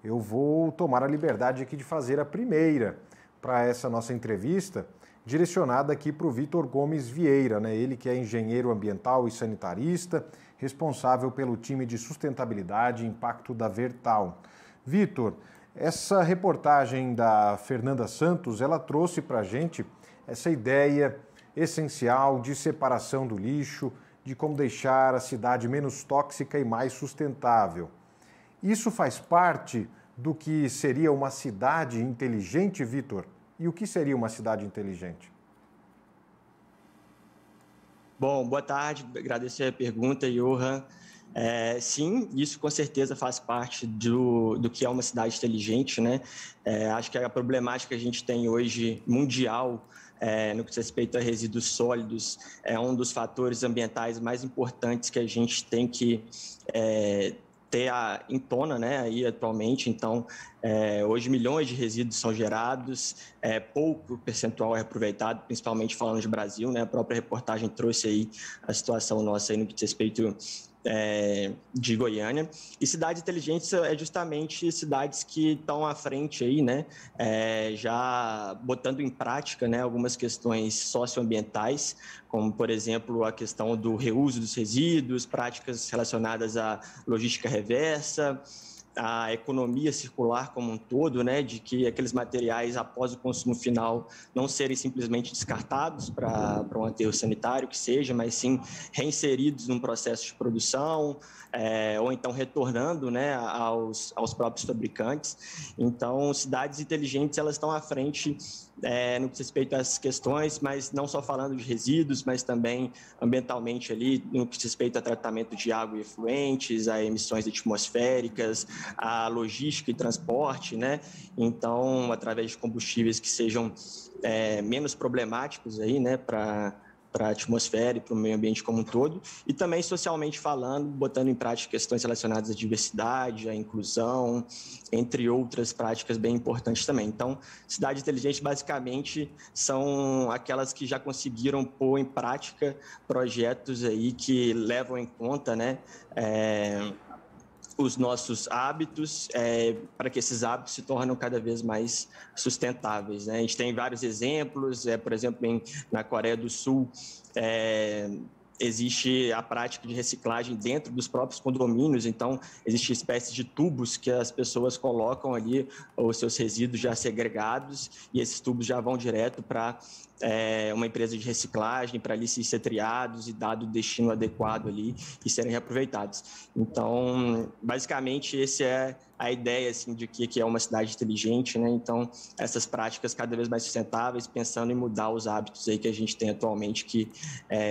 eu vou tomar a liberdade aqui de fazer a primeira para essa nossa entrevista, direcionada aqui para o Vitor Gomes Vieira, né? Ele que é engenheiro ambiental e sanitarista, responsável pelo time de sustentabilidade e impacto da Vertal. Vitor, essa reportagem da Fernanda Santos, ela trouxe para a gente essa ideia essencial de separação do lixo, de como deixar a cidade menos tóxica e mais sustentável. Isso faz parte do que seria uma cidade inteligente, Vitor? E o que seria uma cidade inteligente? Bom, boa tarde, agradecer a pergunta, Johan. Sim, isso com certeza faz parte do que é uma cidade inteligente, né? Acho que a problemática que a gente tem hoje mundial no que diz respeito a resíduos sólidos é um dos fatores ambientais mais importantes que a gente tem que ter em tona, né, aí atualmente. Então, hoje milhões de resíduos são gerados, pouco percentual é aproveitado, principalmente falando de Brasil, né? A própria reportagem trouxe aí a situação nossa aí no que diz respeito de Goiânia. E cidades inteligentes é justamente cidades que estão à frente aí, né? Já botando em prática, né, algumas questões socioambientais, como, por exemplo, a questão do reuso dos resíduos, práticas relacionadas à logística reversa, a economia circular como um todo, né, de que aqueles materiais após o consumo final não serem simplesmente descartados para um aterro sanitário que seja, mas sim reinseridos num processo de produção, ou então retornando, né, aos próprios fabricantes. Então, cidades inteligentes, elas estão à frente no que diz respeito a essas questões, mas não só falando de resíduos, mas também ambientalmente ali, no que diz respeito a tratamento de água e efluentes, a emissões atmosféricas, a logística e transporte, né? Então, através de combustíveis que sejam menos problemáticos aí, né, para a atmosfera e para o meio ambiente como um todo, e também socialmente falando, botando em prática questões relacionadas à diversidade, à inclusão, entre outras práticas bem importantes também. Então, cidade inteligente basicamente são aquelas que já conseguiram pôr em prática projetos aí que levam em conta, né, os nossos hábitos, para que esses hábitos se tornem cada vez mais sustentáveis, né? A gente tem vários exemplos, por exemplo, na Coreia do Sul, existe a prática de reciclagem dentro dos próprios condomínios, então existe espécies de tubos que as pessoas colocam ali os seus resíduos já segregados e esses tubos já vão direto para uma empresa de reciclagem, para ali ser triados e dado o destino adequado ali e serem reaproveitados. Então, basicamente, essa é a ideia assim, de que é uma cidade inteligente, né? Então, essas práticas cada vez mais sustentáveis, pensando em mudar os hábitos aí que a gente tem atualmente, que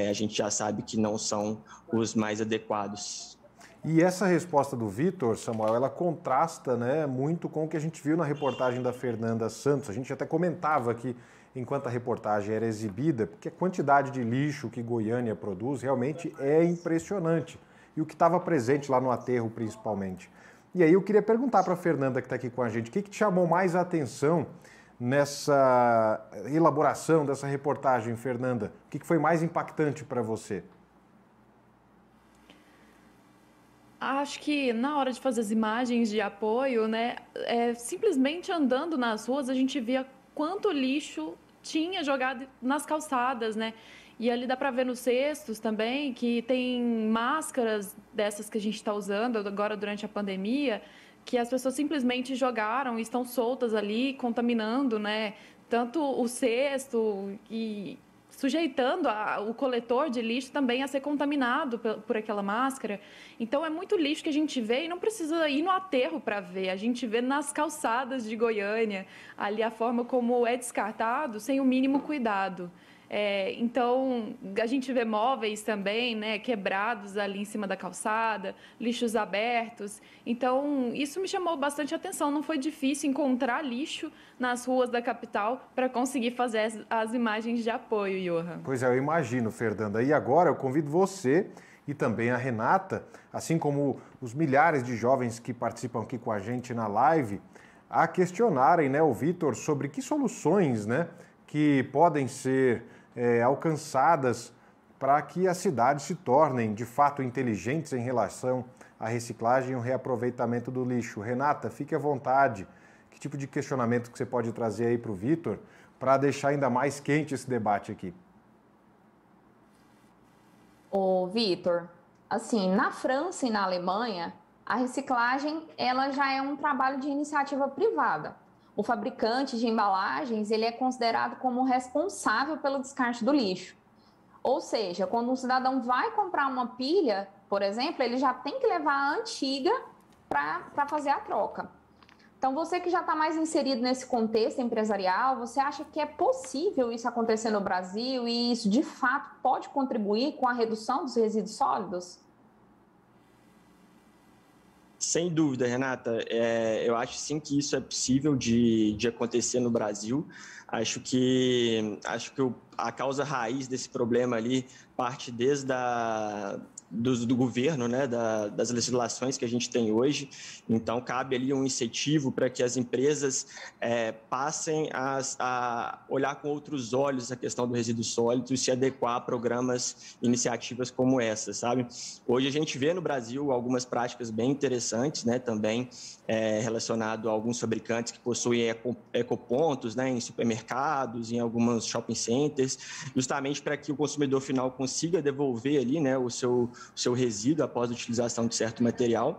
a gente já sabe que não são os mais adequados. E essa resposta do Vitor, Samuel, ela contrasta, né, muito com o que a gente viu na reportagem da Fernanda Santos. A gente até comentava aqui, enquanto a reportagem era exibida, porque a quantidade de lixo que Goiânia produz realmente é impressionante. E o que estava presente lá no aterro, principalmente. E aí eu queria perguntar para a Fernanda, que está aqui com a gente, o que te chamou mais a atenção nessa elaboração dessa reportagem, Fernanda? O que foi mais impactante para você? Acho que na hora de fazer as imagens de apoio, né, simplesmente andando nas ruas, a gente via quanto lixo tinha jogado nas calçadas, né? E ali dá para ver nos cestos também que tem máscaras dessas que a gente está usando agora durante a pandemia, que as pessoas simplesmente jogaram e estão soltas ali, contaminando, né? Tanto o cesto e sujeitando o coletor de lixo também a ser contaminado por aquela máscara. Então, é muito lixo que a gente vê e não precisa ir no aterro para ver. A gente vê nas calçadas de Goiânia, ali a forma como é descartado sem o mínimo cuidado. Então, a gente vê móveis também, né, quebrados ali em cima da calçada, lixos abertos. Então, isso me chamou bastante atenção. Não foi difícil encontrar lixo nas ruas da capital para conseguir fazer as imagens de apoio, Johan. Pois é, eu imagino, Fernanda. E agora eu convido você e também a Renata, assim como os milhares de jovens que participam aqui com a gente na live, a questionarem, né, o Vitor sobre que soluções, né, que podem ser alcançadas para que as cidades se tornem de fato inteligentes em relação a reciclagem e o reaproveitamento do lixo. Renata, fique à vontade. Que tipo de questionamento que você pode trazer aí para o Vitor para deixar ainda mais quente esse debate aqui? Ô, Vitor, assim, na França e na Alemanha, a reciclagem ela já é um trabalho de iniciativa privada. O fabricante de embalagens ele é considerado como responsável pelo descarte do lixo. Ou seja, quando um cidadão vai comprar uma pilha, por exemplo, ele já tem que levar a antiga para fazer a troca. Então, você que já está mais inserido nesse contexto empresarial, você acha que é possível isso acontecer no Brasil e isso, de fato, pode contribuir com a redução dos resíduos sólidos? Sem dúvida, Renata. Eu acho sim que isso é possível de acontecer no Brasil. Acho que a causa raiz desse problema ali parte desde do governo, né, das legislações que a gente tem hoje. Então, cabe ali um incentivo para que as empresas passem a olhar com outros olhos a questão do resíduo sólido e se adequar a programas, iniciativas como essa, sabe? Hoje a gente vê no Brasil algumas práticas bem interessantes, né, também relacionado a alguns fabricantes que possuem ecopontos, né, em supermercados, em alguns shopping centers, justamente para que o consumidor final consiga devolver ali, né, o seu resíduo após a utilização de certo material,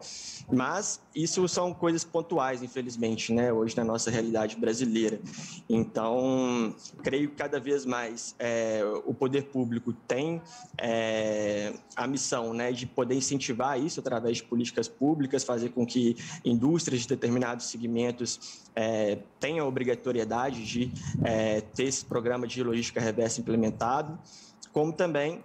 mas isso são coisas pontuais, infelizmente, né, hoje na nossa realidade brasileira. Então, creio que cada vez mais o poder público tem a missão, né, de poder incentivar isso através de políticas públicas, fazer com que indústrias de determinados segmentos tenham a obrigatoriedade de ter esse programa de logística reversa implementado, como também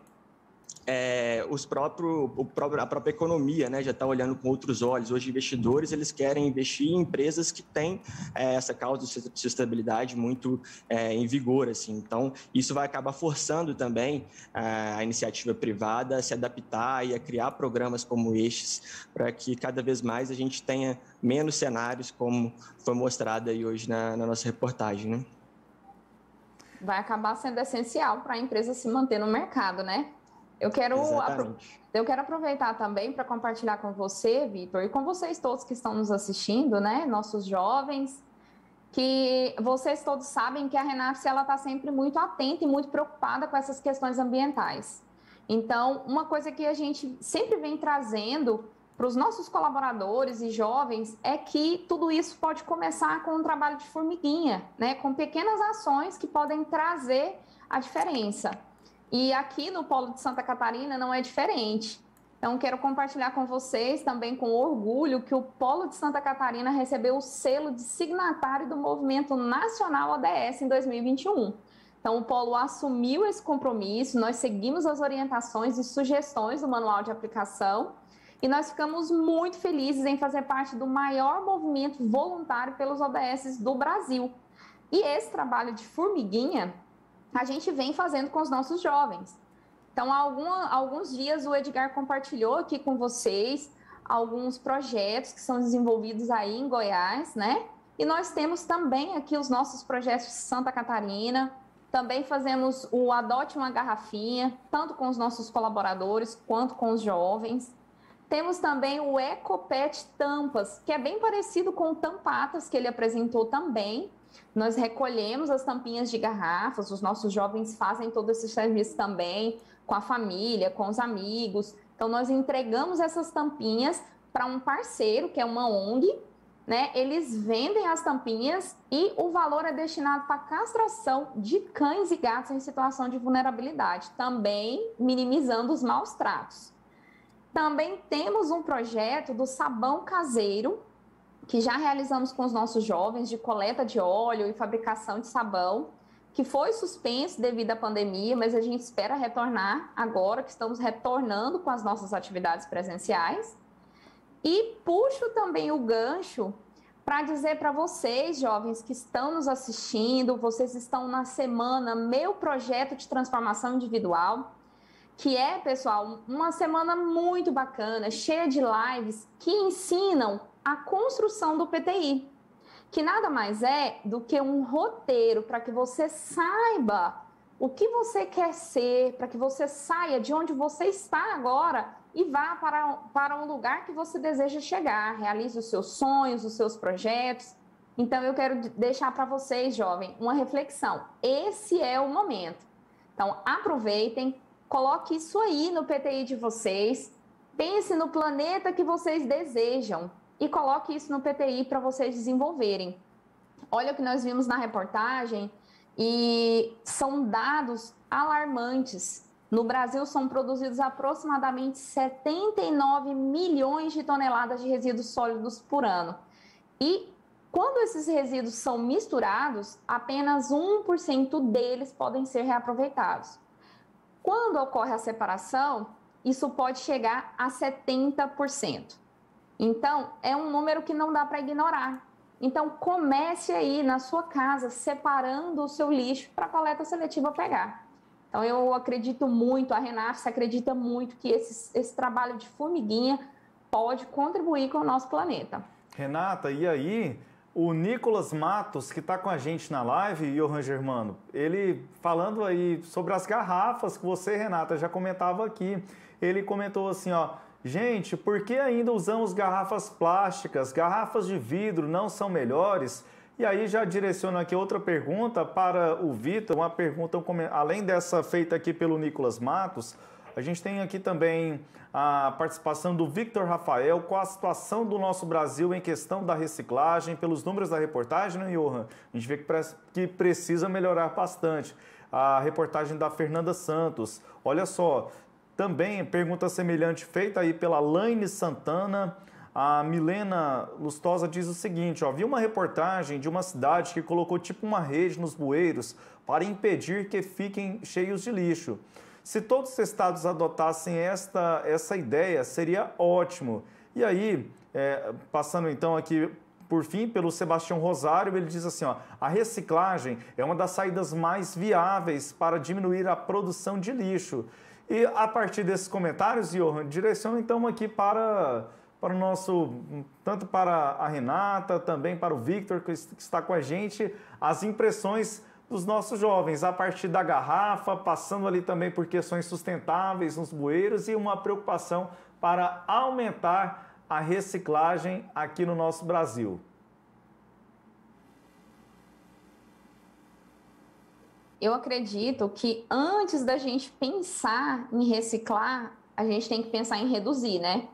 a própria economia, né, já está olhando com outros olhos. Hoje, investidores eles querem investir em empresas que têm essa causa de sustentabilidade muito em vigor. Assim. Então, isso vai acabar forçando também a iniciativa privada a se adaptar e a criar programas como estes, para que cada vez mais a gente tenha menos cenários, como foi mostrado aí hoje na nossa reportagem. Né? Vai acabar sendo essencial para a empresa se manter no mercado, né? Eu quero aproveitar também para compartilhar com você, Vitor, e com vocês todos que estão nos assistindo, né, nossos jovens, que vocês todos sabem que a Renafse ela está sempre muito atenta e muito preocupada com essas questões ambientais. Então, uma coisa que a gente sempre vem trazendo para os nossos colaboradores e jovens é que tudo isso pode começar com um trabalho de formiguinha, né, com pequenas ações que podem trazer a diferença. E aqui no Polo de Santa Catarina não é diferente. Então, quero compartilhar com vocês também com orgulho que o Polo de Santa Catarina recebeu o selo de signatário do Movimento Nacional ODS em 2021. Então, o Polo assumiu esse compromisso, nós seguimos as orientações e sugestões do manual de aplicação e nós ficamos muito felizes em fazer parte do maior movimento voluntário pelos ODS do Brasil. E esse trabalho de formiguinha a gente vem fazendo com os nossos jovens. Então, há alguns dias o Edgar compartilhou aqui com vocês alguns projetos que são desenvolvidos aí em Goiás, né? E nós temos também aqui os nossos projetos de Santa Catarina, também fazemos o Adote uma Garrafinha, tanto com os nossos colaboradores quanto com os jovens. Temos também o Ecopet Tampas, que é bem parecido com o Tampatas, que ele apresentou também. Nós recolhemos as tampinhas de garrafas, os nossos jovens fazem todo esse serviço também, com a família, com os amigos. Então, nós entregamos essas tampinhas para um parceiro, que é uma ONG, né? Eles vendem as tampinhas e o valor é destinado para a castração de cães e gatos em situação de vulnerabilidade, também minimizando os maus tratos. Também temos um projeto do sabão caseiro, que já realizamos com os nossos jovens, de coleta de óleo e fabricação de sabão, que foi suspenso devido à pandemia, mas a gente espera retornar agora que estamos retornando com as nossas atividades presenciais. E puxo também o gancho para dizer para vocês, jovens que estão nos assistindo, vocês estão na semana Meu Projeto de Transformação Individual, que é, pessoal, uma semana muito bacana, cheia de lives que ensinam a construção do PTI, que nada mais é do que um roteiro para que você saiba o que você quer ser, para que você saia de onde você está agora e vá para um lugar que você deseja chegar, realize os seus sonhos, os seus projetos. Então, eu quero deixar para vocês, jovem, uma reflexão. Esse é o momento. Então, aproveitem, coloque isso aí no PTI de vocês, pense no planeta que vocês desejam e coloque isso no PTI para vocês desenvolverem. Olha o que nós vimos na reportagem e são dados alarmantes. No Brasil, são produzidos aproximadamente 79 milhões de toneladas de resíduos sólidos por ano. E quando esses resíduos são misturados, apenas 1% deles podem ser reaproveitados. Quando ocorre a separação, isso pode chegar a 70%. Então, é um número que não dá para ignorar. Então, comece aí na sua casa, separando o seu lixo para a coleta seletiva pegar. Então, eu acredito muito, a Renata acredita muito que esse trabalho de formiguinha pode contribuir com o nosso planeta. Renata, e aí, o Nicolas Matos, que está com a gente na live, Johan Germano, ele falando aí sobre as garrafas que você, Renata, já comentava aqui. Ele comentou assim, ó, gente, por que ainda usamos garrafas plásticas? Garrafas de vidro não são melhores? E aí já direciono aqui outra pergunta para o Vitor, uma pergunta, além dessa feita aqui pelo Nicolas Matos, a gente tem aqui também a participação do Victor Rafael, com a situação do nosso Brasil em questão da reciclagem, pelos números da reportagem, né, Johan? A gente vê que precisa melhorar bastante. A reportagem da Fernanda Santos, olha só, também pergunta semelhante feita aí pela Laine Santana. A Milena Lustosa diz o seguinte, ó, vi uma reportagem de uma cidade que colocou tipo uma rede nos bueiros para impedir que fiquem cheios de lixo. Se todos os estados adotassem essa ideia, seria ótimo. E aí, passando então aqui, por fim, pelo Sebastião Rosário, ele diz assim, ó, a reciclagem é uma das saídas mais viáveis para diminuir a produção de lixo. E a partir desses comentários, Johan, direciono então aqui para o nosso, tanto para a Renata, também para o Victor, que está com a gente, as impressões dos nossos jovens, a partir da garrafa, passando ali também por questões sustentáveis nos bueiros e uma preocupação para aumentar a reciclagem aqui no nosso Brasil. Eu acredito que antes da gente pensar em reciclar, a gente tem que pensar em reduzir, né?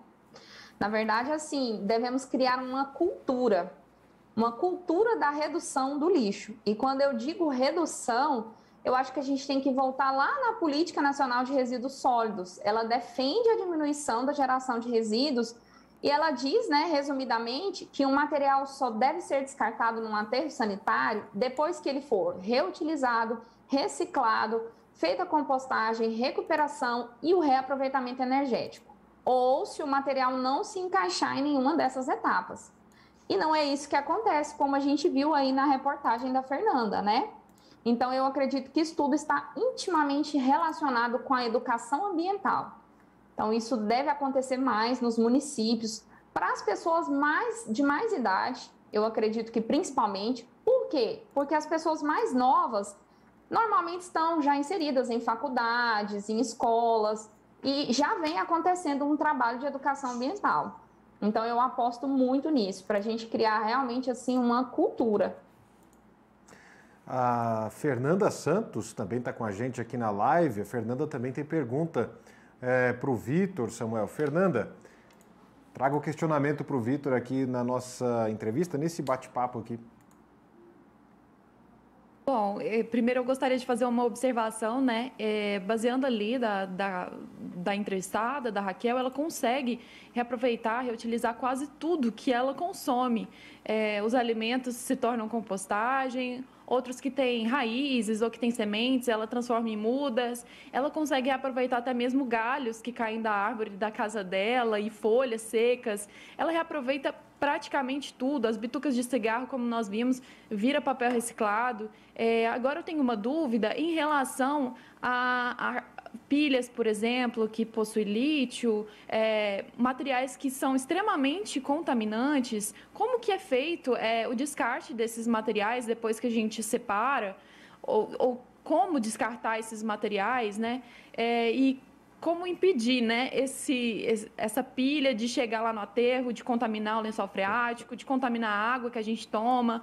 Na verdade, assim, devemos criar uma cultura da redução do lixo. E quando eu digo redução, eu acho que a gente tem que voltar lá na Política Nacional de Resíduos Sólidos. Ela defende a diminuição da geração de resíduos e ela diz, né, resumidamente, que um material só deve ser descartado num aterro sanitário depois que ele for reutilizado, reciclado, feita a compostagem, recuperação e o reaproveitamento energético. Ou se o material não se encaixar em nenhuma dessas etapas. E não é isso que acontece, como a gente viu aí na reportagem da Fernanda, né? Então, eu acredito que isso tudo está intimamente relacionado com a educação ambiental. Então, isso deve acontecer mais nos municípios, para as pessoas de mais idade, eu acredito que principalmente. Por quê? Porque as pessoas mais novas normalmente estão já inseridas em faculdades, em escolas, e já vem acontecendo um trabalho de educação ambiental. Então, eu aposto muito nisso, para a gente criar realmente assim uma cultura. A Fernanda Santos também está com a gente aqui na live. A Fernanda também tem pergunta para o Vitor, Samuel. Fernanda, traga o questionamento para o Vitor aqui na nossa entrevista, nesse bate-papo aqui. Bom, primeiro eu gostaria de fazer uma observação, né? Baseando ali da entrevistada, da Raquel, ela consegue reaproveitar, reutilizar quase tudo que ela consome. Os alimentos se tornam compostagem, outros que têm raízes ou que têm sementes, ela transforma em mudas. Ela consegue reaproveitar até mesmo galhos que caem da árvore da casa dela e folhas secas. Ela reaproveita praticamente tudo. As bitucas de cigarro, como nós vimos, vira papel reciclado. Agora eu tenho uma dúvida em relação a pilhas, por exemplo, que possuem lítio, materiais que são extremamente contaminantes. Como que é feito o descarte desses materiais depois que a gente separa? Ou como descartar esses materiais, né? E como impedir, né, essa pilha de chegar lá no aterro, de contaminar o lençol freático, de contaminar a água que a gente toma?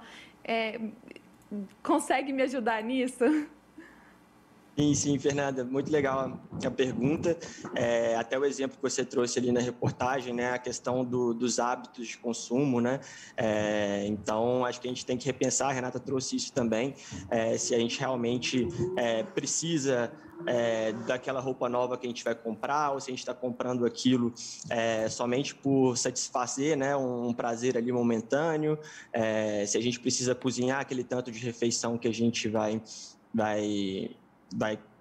Consegue me ajudar nisso? Sim, Fernanda, muito legal a pergunta. Até o exemplo que você trouxe ali na reportagem, né, a questão dos hábitos de consumo, né? Então, acho que a gente tem que repensar, a Renata trouxe isso também, se a gente realmente precisa daquela roupa nova que a gente vai comprar, ou se a gente está comprando aquilo somente por satisfazer, né, um prazer ali momentâneo, se a gente precisa cozinhar aquele tanto de refeição que a gente vai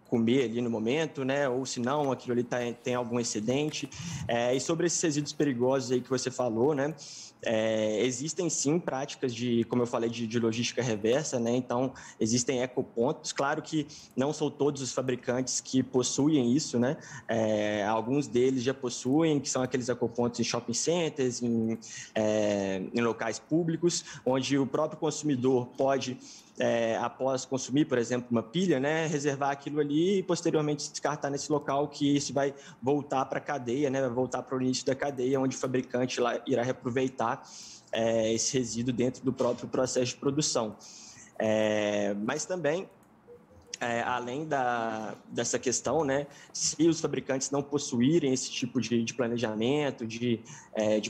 comer ali no momento, né? Ou se não, aquilo ali tem algum excedente. E sobre esses resíduos perigosos aí que você falou, né? Existem sim práticas como eu falei, de logística reversa, né? Então, existem ecopontos. Claro que não são todos os fabricantes que possuem isso, né? Alguns deles já possuem, que são aqueles ecopontos em shopping centers, em locais públicos, onde o próprio consumidor pode após consumir, por exemplo, uma pilha, né, reservar aquilo ali e posteriormente descartar nesse local, que isso vai voltar para a cadeia, né, vai voltar para o início da cadeia, onde o fabricante lá irá reaproveitar esse resíduo dentro do próprio processo de produção. Mas também, além dessa questão, né, se os fabricantes não possuírem esse tipo de planejamento, de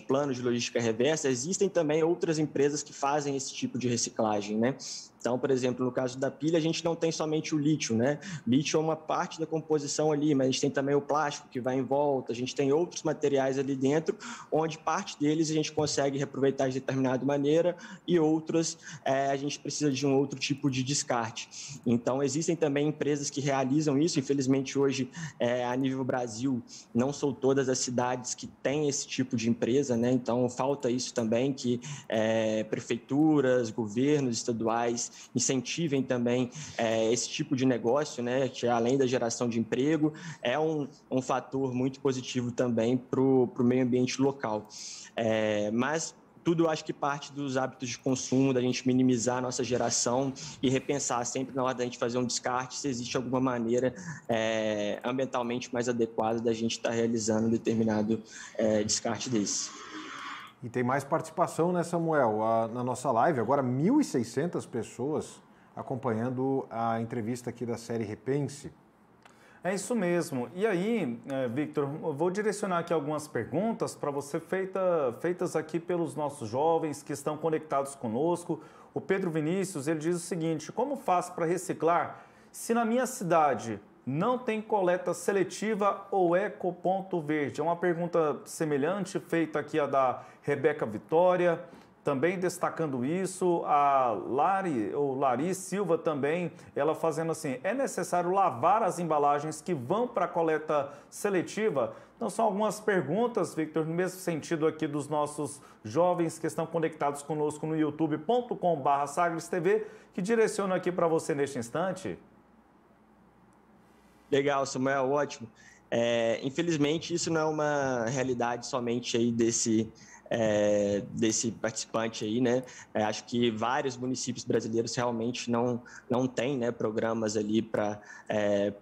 plano de logística reversa, existem também outras empresas que fazem esse tipo de reciclagem, né? Então, por exemplo, no caso da pilha, a gente não tem somente o lítio, né? Lítio é uma parte da composição ali, mas a gente tem também o plástico que vai em volta, a gente tem outros materiais ali dentro, onde parte deles a gente consegue reaproveitar de determinada maneira e outras a gente precisa de um outro tipo de descarte. Então, existem também empresas que realizam isso. Infelizmente, hoje, a nível Brasil, não são todas as cidades que têm esse tipo de empresa, né? Então, falta isso também, que prefeituras, governos estaduais incentivem também esse tipo de negócio, né, que além da geração de emprego, é um fator muito positivo também para o meio ambiente local. Mas tudo acho que parte dos hábitos de consumo, da gente minimizar a nossa geração e repensar sempre na hora da gente fazer um descarte, se existe alguma maneira ambientalmente mais adequada da gente estar realizando um determinado descarte desse. E tem mais participação, né, Samuel? Na nossa live, agora 1.600 pessoas acompanhando a entrevista aqui da série Repense. É isso mesmo. E aí, Victor, eu vou direcionar aqui algumas perguntas para você, feitas aqui pelos nossos jovens que estão conectados conosco. O Pedro Vinícius, ele diz o seguinte: como faço para reciclar se na minha cidade não tem coleta seletiva ou ecoponto verde? É uma pergunta semelhante, feita aqui a da Rebeca Vitória, também destacando isso. A Lari Silva também, ela fazendo assim: é necessário lavar as embalagens que vão para a coleta seletiva? Então, são algumas perguntas, Victor, no mesmo sentido aqui dos nossos jovens que estão conectados conosco no youtube.com/SagresTV, que direciono aqui para você neste instante. Legal, Samuel, ótimo. Infelizmente, isso não é uma realidade somente aí desse participante aí, né? Acho que vários municípios brasileiros realmente não têm, né, programas ali para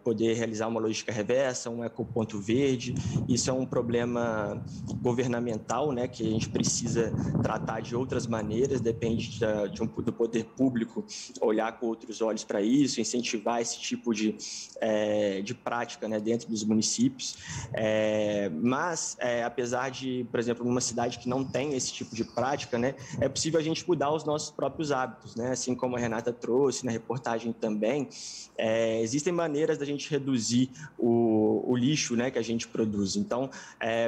poder realizar uma logística reversa, um ecoponto verde. Isso é um problema governamental, né, que a gente precisa tratar de outras maneiras, depende do poder público olhar com outros olhos para isso, incentivar esse tipo de prática, né, dentro dos municípios. Mas, apesar de, por exemplo, numa cidade que não tem esse tipo de prática, né, é possível a gente mudar os nossos próprios hábitos, né? Assim como a Renata trouxe na reportagem também, existem maneiras da gente reduzir o lixo, né, que a gente produz. Então,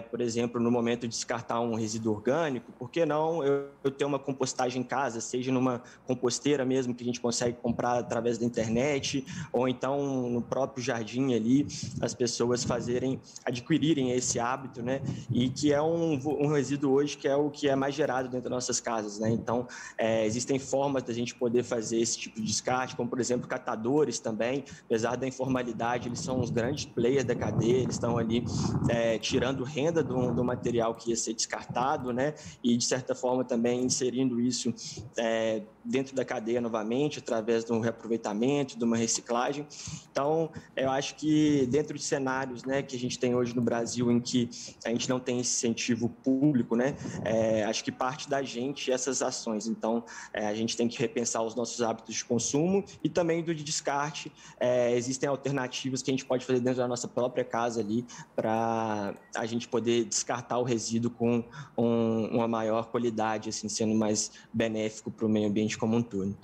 por exemplo, no momento de descartar um resíduo orgânico, por que não eu ter uma compostagem em casa, seja numa composteira mesmo que a gente consegue comprar através da internet, ou então no próprio jardim ali, as pessoas adquirirem esse hábito, né? E que é um resíduo hoje hoje, que é o que é mais gerado dentro das nossas casas, né? Então, existem formas da gente poder fazer esse tipo de descarte, como, por exemplo, catadores também, apesar da informalidade, eles são os grandes players da cadeia, eles estão ali tirando renda do material que ia ser descartado, né? E, de certa forma, também inserindo isso dentro da cadeia novamente, através de um reaproveitamento, de uma reciclagem. Então, eu acho que dentro de cenários, né, que a gente tem hoje no Brasil, em que a gente não tem esse incentivo público, né, acho que parte da gente essas ações. Então, a gente tem que repensar os nossos hábitos de consumo e também do de descarte. Existem alternativas que a gente pode fazer dentro da nossa própria casa ali para a gente poder descartar o resíduo com uma maior qualidade, assim, sendo mais benéfico para o meio ambiente como um todo.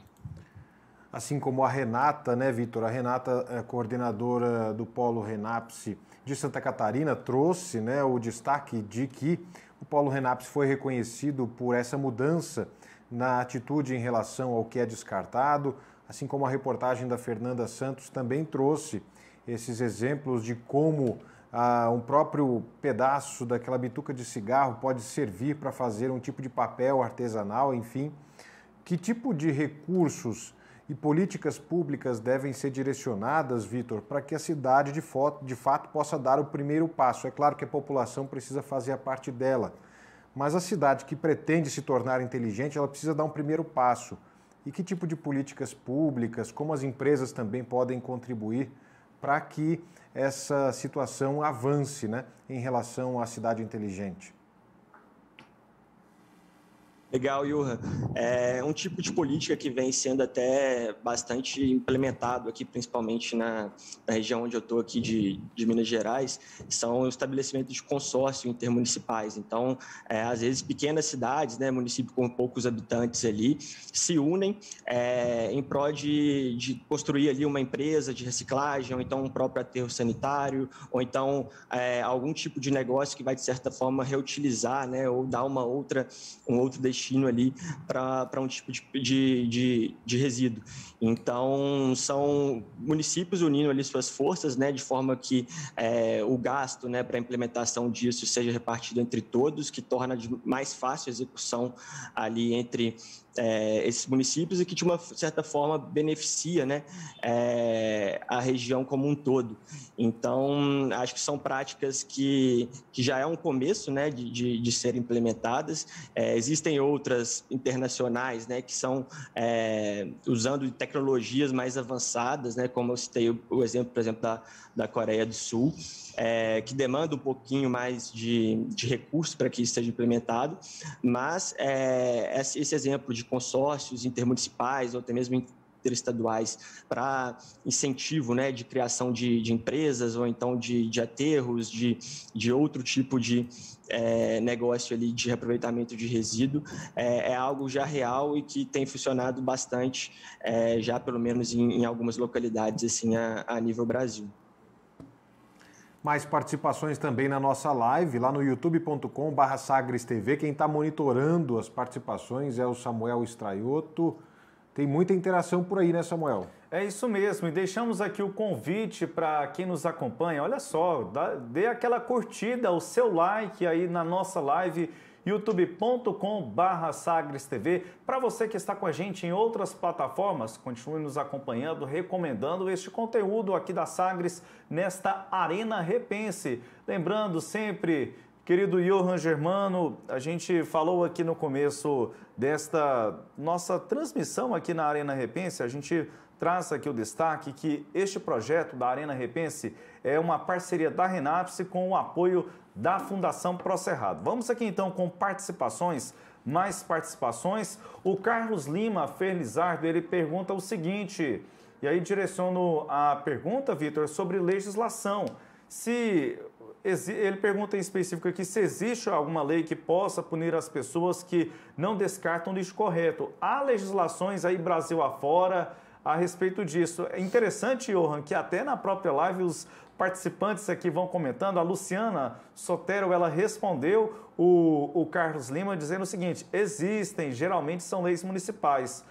Assim como a Renata, né, Vitor? A Renata é coordenadora do Polo Renapse de Santa Catarina, trouxe, né, o destaque de que o Polo Renapse foi reconhecido por essa mudança na atitude em relação ao que é descartado, assim como a reportagem da Fernanda Santos também trouxe esses exemplos de como um próprio pedaço daquela bituca de cigarro pode servir para fazer um tipo de papel artesanal, enfim. Que tipo de recursos e políticas públicas devem ser direcionadas, Vitor, para que a cidade de fato possa dar o primeiro passo? É claro que a população precisa fazer a parte dela, mas a cidade que pretende se tornar inteligente, ela precisa dar um primeiro passo. E que tipo de políticas públicas, como as empresas também podem contribuir para que essa situação avance, né, em relação à cidade inteligente? Legal, Johan. É um tipo de política que vem sendo até bastante implementado aqui, principalmente na região onde eu estou aqui de Minas Gerais, são os estabelecimentos de consórcio intermunicipais. Então, às vezes, pequenas cidades, né, municípios com poucos habitantes ali, se unem em prol de construir ali uma empresa de reciclagem, ou então um próprio aterro sanitário, ou então algum tipo de negócio que vai, de certa forma, reutilizar, né, ou dar um outro destino ali para um tipo de resíduo. Então, são municípios unindo ali suas forças, né, de forma que o gasto, né, para a implementação disso seja repartido entre todos, que torna de mais fácil a execução ali entre esses municípios e que, de uma certa forma, beneficia, né, a região como um todo. Então, acho que são práticas que já é um começo, né, de serem implementadas. Existem outras internacionais, né, que são usando tecnologias mais avançadas, né, como eu citei o exemplo, por exemplo, da Coreia do Sul, que demanda um pouquinho mais de recursos para que isso seja implementado, mas esse exemplo de consórcios intermunicipais ou até mesmo interestaduais para incentivo, né, de criação de empresas ou então de aterros, de outro tipo de negócio ali de reaproveitamento de resíduo, é algo já real e que tem funcionado bastante, já pelo menos em algumas localidades assim, a nível Brasil. Mais participações também na nossa live, lá no youtube.com/SagresTV. Quem está monitorando as participações é o Samuel Estraioto. Tem muita interação por aí, né, Samuel? É isso mesmo, e deixamos aqui o convite para quem nos acompanha. Olha só, dê aquela curtida, o seu like aí na nossa live, youtube.com/SagresTV. Para você que está com a gente em outras plataformas, continue nos acompanhando, recomendando este conteúdo aqui da Sagres nesta Arena Repense. Lembrando sempre, querido Johan Germano, a gente falou aqui no começo desta nossa transmissão aqui na Arena Repense, a gente traz aqui o destaque que este projeto da Arena Repense é uma parceria da Renapse com o apoio da Fundação Procerrado. Vamos aqui então com participações, mais participações. O Carlos Lima Ferlizardo, ele pergunta o seguinte, e aí direciono a pergunta, Vitor, sobre legislação. Ele pergunta em específico aqui se existe alguma lei que possa punir as pessoas que não descartam lixo correto. Há legislações aí Brasil afora a respeito disso. É interessante, Johan, que até na própria live os participantes aqui vão comentando. A Luciana Sotero, ela respondeu o Carlos Lima dizendo o seguinte: existem, geralmente são leis municipais.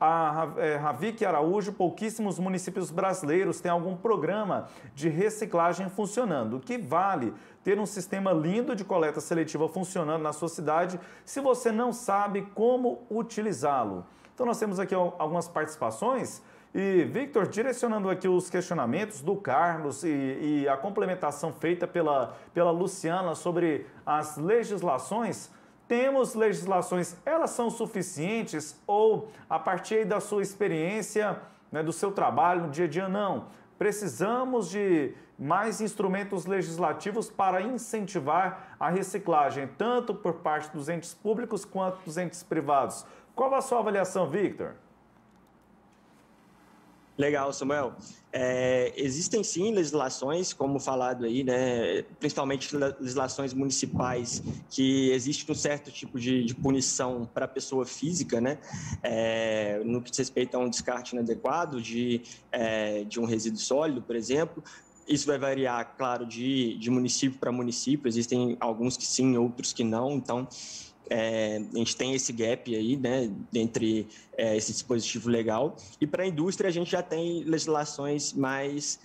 A Ravik Araújo, pouquíssimos municípios brasileiros têm algum programa de reciclagem funcionando. O que vale ter um sistema lindo de coleta seletiva funcionando na sua cidade se você não sabe como utilizá-lo? Então nós temos aqui algumas participações e, Victor, direcionando aqui os questionamentos do Carlos e a complementação feita pela Luciana sobre as legislações. Temos legislações, elas são suficientes ou, a partir da sua experiência, né, do seu trabalho no dia a dia, não? Precisamos de mais instrumentos legislativos para incentivar a reciclagem, tanto por parte dos entes públicos quanto dos entes privados. Qual a sua avaliação, Victor? Legal, Samuel. Existem sim legislações, como falado aí, né, principalmente legislações municipais, que existe um certo tipo de punição para a pessoa física, né, no que diz respeito a um descarte inadequado de um resíduo sólido, por exemplo. Isso vai variar, claro, de município para município. Existem alguns que sim, outros que não. Então, a gente tem esse gap aí, né, entre esse dispositivo legal. E para a indústria, a gente já tem legislações mais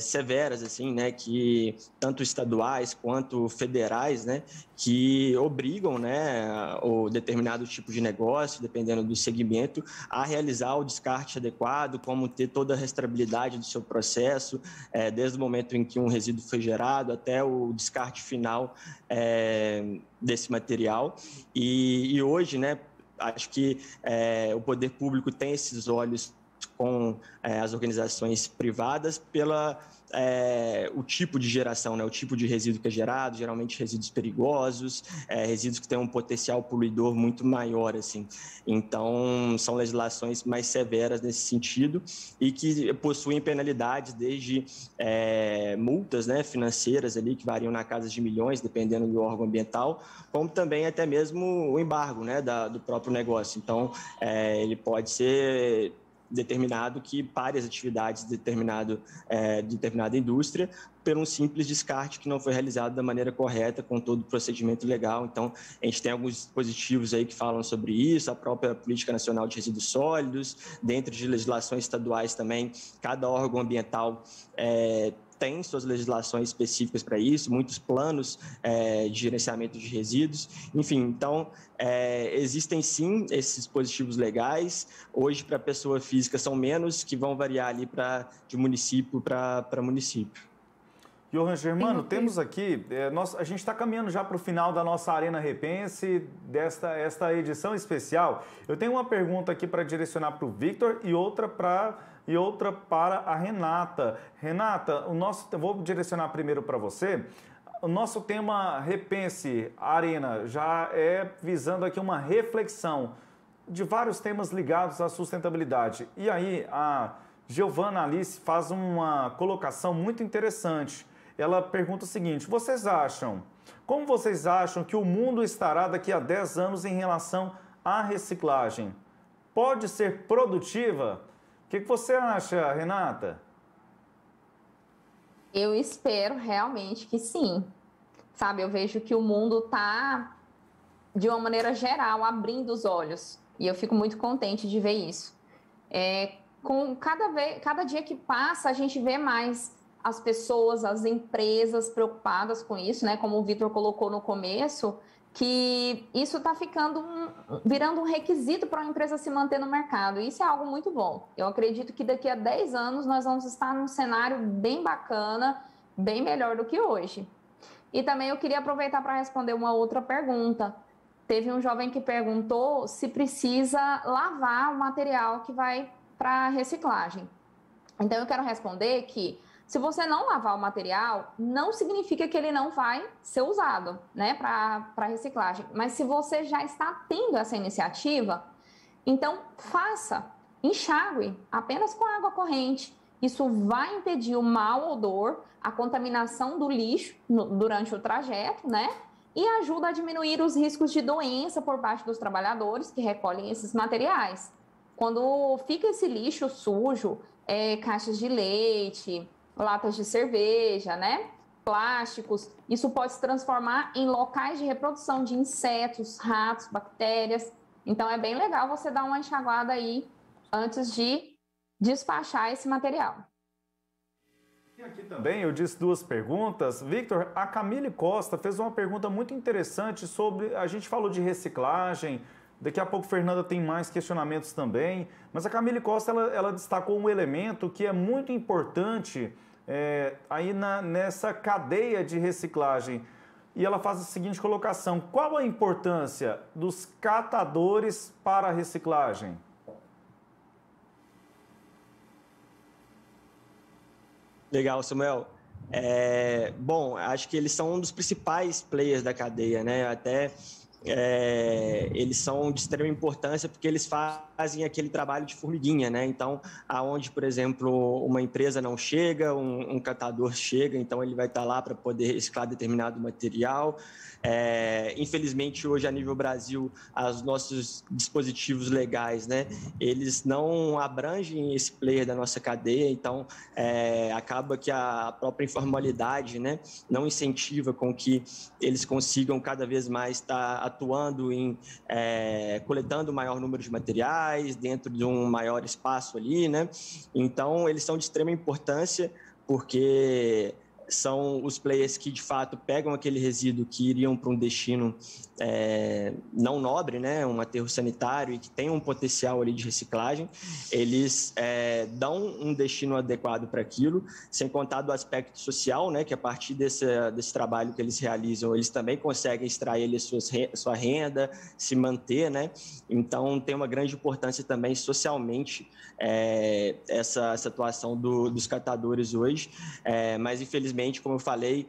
severas, assim, né, que tanto estaduais quanto federais, né, que obrigam, né, o determinado tipo de negócio, dependendo do segmento, a realizar o descarte adequado, como ter toda a rastreabilidade do seu processo, desde o momento em que um resíduo foi gerado até o descarte final desse material. E hoje, né, acho que o poder público tem esses olhos com as organizações privadas o tipo de geração, né? O tipo de resíduo que é gerado, geralmente resíduos perigosos, resíduos que têm um potencial poluidor muito maior, assim. Então, são legislações mais severas nesse sentido e que possuem penalidades desde multas, né, financeiras ali, que variam na casa de milhões, dependendo do órgão ambiental, como também até mesmo o embargo, né, do próprio negócio. Então, ele pode ser determinado que pare as atividades de determinada indústria por um simples descarte que não foi realizado da maneira correta, com todo o procedimento legal. Então, a gente tem alguns dispositivos aí que falam sobre isso, a própria Política Nacional de Resíduos Sólidos, dentro de legislações estaduais também, cada órgão ambiental tem suas legislações específicas para isso, muitos planos de gerenciamento de resíduos, enfim, então existem sim esses dispositivos legais. Hoje, para a pessoa física, são menos, que vão variar ali de município para município. Johan Germano, temos aqui, a gente está caminhando já para o final da nossa Arena Repense, esta edição especial. Eu tenho uma pergunta aqui para direcionar para o Victor e outra para a Renata. Renata, vou direcionar primeiro para você. O nosso tema Repense Arena já é visando aqui uma reflexão de vários temas ligados à sustentabilidade. E aí a Giovana Alice faz uma colocação muito interessante. Ela pergunta o seguinte: como vocês acham que o mundo estará daqui a 10 anos em relação à reciclagem? Pode ser produtiva? O que você acha, Renata? Eu espero realmente que sim. Sabe, eu vejo que o mundo está, de uma maneira geral, abrindo os olhos. E eu fico muito contente de ver isso. Com cada dia que passa, a gente vê mais as pessoas, as empresas preocupadas com isso, né? Como o Victor colocou no começo, que isso está virando um requisito para uma empresa se manter no mercado. E isso é algo muito bom. Eu acredito que daqui a 10 anos nós vamos estar num cenário bem bacana, bem melhor do que hoje. E também eu queria aproveitar para responder uma outra pergunta. Teve um jovem que perguntou se precisa lavar o material que vai para reciclagem. Então eu quero responder que se você não lavar o material, não significa que ele não vai ser usado, né, para reciclagem. Mas se você já está tendo essa iniciativa, então faça, enxague apenas com água corrente. Isso vai impedir o mau odor, a contaminação do lixo durante o trajeto, né? E ajuda a diminuir os riscos de doença por parte dos trabalhadores que recolhem esses materiais. Quando fica esse lixo sujo, caixas de leite, latas de cerveja, né? Plásticos, isso pode se transformar em locais de reprodução de insetos, ratos, bactérias. Então, é bem legal você dar uma enxaguada aí antes de despachar esse material. E aqui também eu disse 2 perguntas. Victor, a Camille Costa fez uma pergunta muito interessante sobre... A gente falou de reciclagem, daqui a pouco Fernanda tem mais questionamentos também, mas a Camille Costa ela destacou um elemento que é muito importante aí nessa cadeia de reciclagem. E ela faz a seguinte colocação: qual a importância dos catadores para a reciclagem? Legal, Samuel. Bom, acho que eles são um dos principais players da cadeia, né? Até eles são de extrema importância porque eles fazem aquele trabalho de formiguinha, né? Então, aonde, por exemplo, uma empresa não chega, um catador chega, então ele vai estar lá para poder reciclar determinado material. Infelizmente, hoje, a nível Brasil, os nossos dispositivos legais, né, eles não abrangem esse player da nossa cadeia, então acaba que a própria informalidade, né, não incentiva com que eles consigam cada vez mais estar atuando em coletando o maior número de materiais dentro de um maior espaço ali, né? Então, eles são de extrema importância porque são os players que, de fato, pegam aquele resíduo que iriam para um destino não nobre, né, um aterro sanitário e que tem um potencial ali de reciclagem, eles dão um destino adequado para aquilo, sem contar do aspecto social, né, que a partir desse trabalho que eles realizam, eles também conseguem extrair ali sua renda, se manter, né, então tem uma grande importância também socialmente essa atuação dos catadores hoje, mas infelizmente, como eu falei,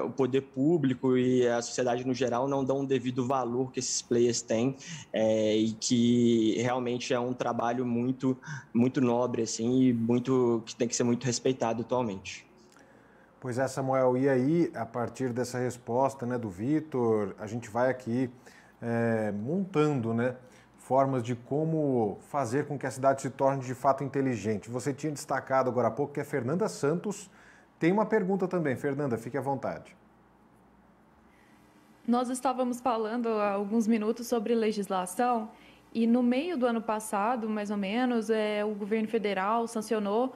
o poder público e a sociedade no geral não dão o devido valor que esses players têm e que realmente é um trabalho muito, muito nobre assim, e que tem que ser muito respeitado atualmente. Pois é, Samuel, e aí, a partir dessa resposta, né, do Victor, a gente vai aqui montando, né, formas de como fazer com que a cidade se torne de fato inteligente. Você tinha destacado agora há pouco que a Fernanda Santos tem uma pergunta também. Fernanda, fique à vontade. Nós estávamos falando há alguns minutos sobre legislação e no meio do ano passado, mais ou menos, o governo federal sancionou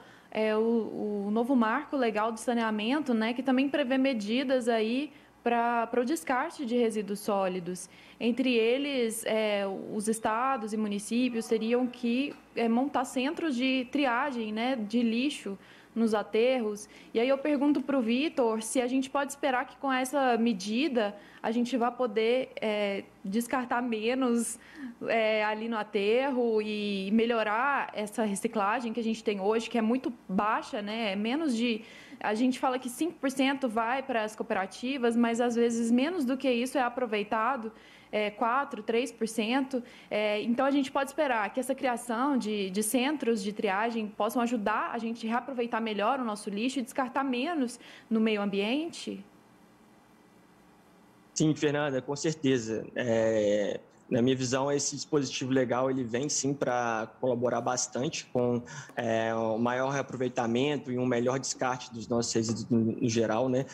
o novo marco legal de saneamento, né, que também prevê medidas aí para o descarte de resíduos sólidos. Entre eles, os estados e municípios teriam que montar centros de triagem, né, de lixo nos aterros. E aí eu pergunto para o Victor se a gente pode esperar que com essa medida a gente vai poder descartar menos ali no aterro e melhorar essa reciclagem que a gente tem hoje, que é muito baixa, né? Menos de... A gente fala que 5% vai para as cooperativas, mas às vezes menos do que isso é aproveitado, 4%, 3%. Então, a gente pode esperar que essa criação de centros de triagem possam ajudar a gente a reaproveitar melhor o nosso lixo e descartar menos no meio ambiente? Sim, Fernanda, com certeza. Na minha visão, esse dispositivo legal ele vem sim para colaborar bastante com o maior reaproveitamento e um melhor descarte dos nossos resíduos no geral, né?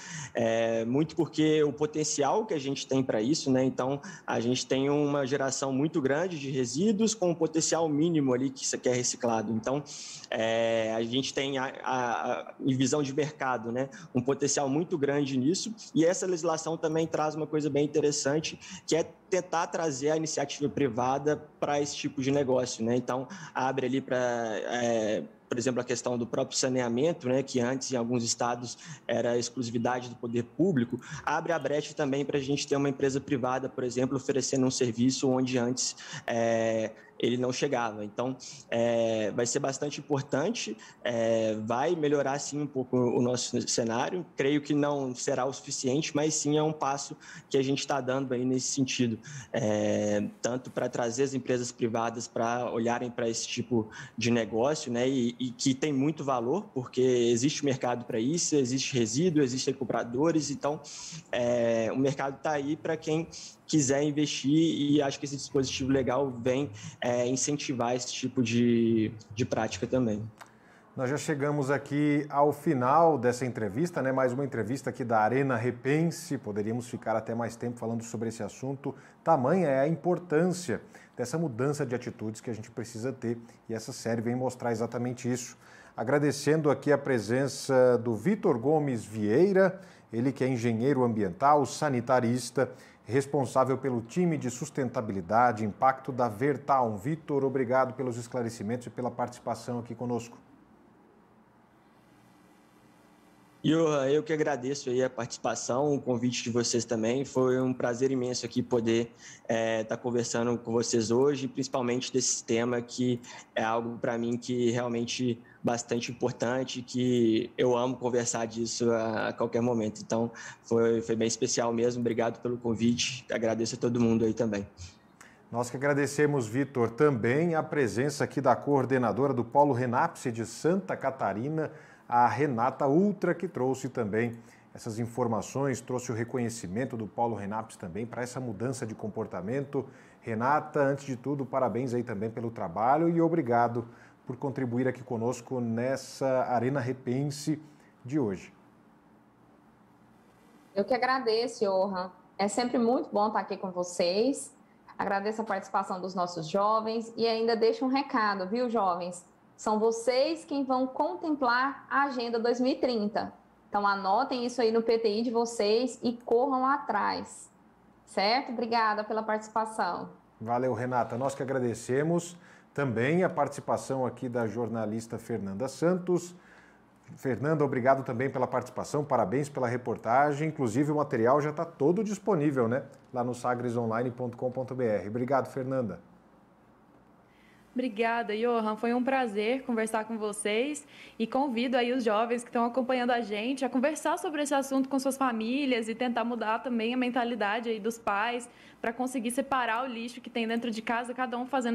Muito porque o potencial que a gente tem para isso, né? Então, a gente tem uma geração muito grande de resíduos com um potencial mínimo ali que é reciclado. Então, a gente tem em visão de mercado, né? Um potencial muito grande nisso, e essa legislação também traz uma coisa bem interessante, que é tentar trazer a iniciativa privada para esse tipo de negócio, né? Então, abre ali para, por exemplo, a questão do próprio saneamento, né? Que antes, em alguns estados, era exclusividade do poder público, abre a brecha também para a gente ter uma empresa privada, por exemplo, oferecendo um serviço onde antes ele não chegava. Então, vai ser bastante importante, vai melhorar, sim, um pouco o nosso cenário. Creio que não será o suficiente, mas, sim, é um passo que a gente está dando aí nesse sentido, tanto para trazer as empresas privadas para olharem para esse tipo de negócio, né, e que tem muito valor, porque existe mercado para isso, existe resíduo, existem compradores, então, o mercado está aí para quem quiser investir, e acho que esse dispositivo legal vem incentivar esse tipo de prática também. Nós já chegamos aqui ao final dessa entrevista, né? Mais uma entrevista aqui da Arena Repense. Poderíamos ficar até mais tempo falando sobre esse assunto. Tamanha é a importância dessa mudança de atitudes que a gente precisa ter. E essa série vem mostrar exatamente isso. Agradecendo aqui a presença do Vitor Gomes Vieira, ele que é engenheiro ambiental, sanitarista, responsável pelo time de sustentabilidade e impacto da Vertaum. Vitor, obrigado pelos esclarecimentos e pela participação aqui conosco. Johan, eu que agradeço aí a participação, o convite de vocês também. Foi um prazer imenso aqui poder estar conversando com vocês hoje, principalmente desse tema que é algo para mim que realmente bastante importante, que eu amo conversar disso a qualquer momento. Então, foi bem especial mesmo. Obrigado pelo convite. Agradeço a todo mundo aí também. Nós que agradecemos, Vitor, também a presença aqui da coordenadora do Polo Renapse de Santa Catarina, a Renata Ultra, que trouxe também essas informações, trouxe o reconhecimento do Polo Renapse também para essa mudança de comportamento. Renata, antes de tudo, parabéns aí também pelo trabalho e obrigado por contribuir aqui conosco nessa Arena Repense de hoje. Eu que agradeço, Johan. É sempre muito bom estar aqui com vocês. Agradeço a participação dos nossos jovens e ainda deixo um recado, viu, jovens? São vocês quem vão contemplar a Agenda 2030. Então, anotem isso aí no PTI de vocês e corram atrás. Certo? Obrigada pela participação. Valeu, Renata. Nós que agradecemos também a participação aqui da jornalista Fernanda Santos. Fernanda, obrigado também pela participação, parabéns pela reportagem. Inclusive, o material já está todo disponível, né? Lá no sagresonline.com.br. Obrigado, Fernanda. Obrigada, Johan. Foi um prazer conversar com vocês e convido aí os jovens que estão acompanhando a gente a conversar sobre esse assunto com suas famílias e tentar mudar também a mentalidade aí dos pais para conseguir separar o lixo que tem dentro de casa, cada um fazendo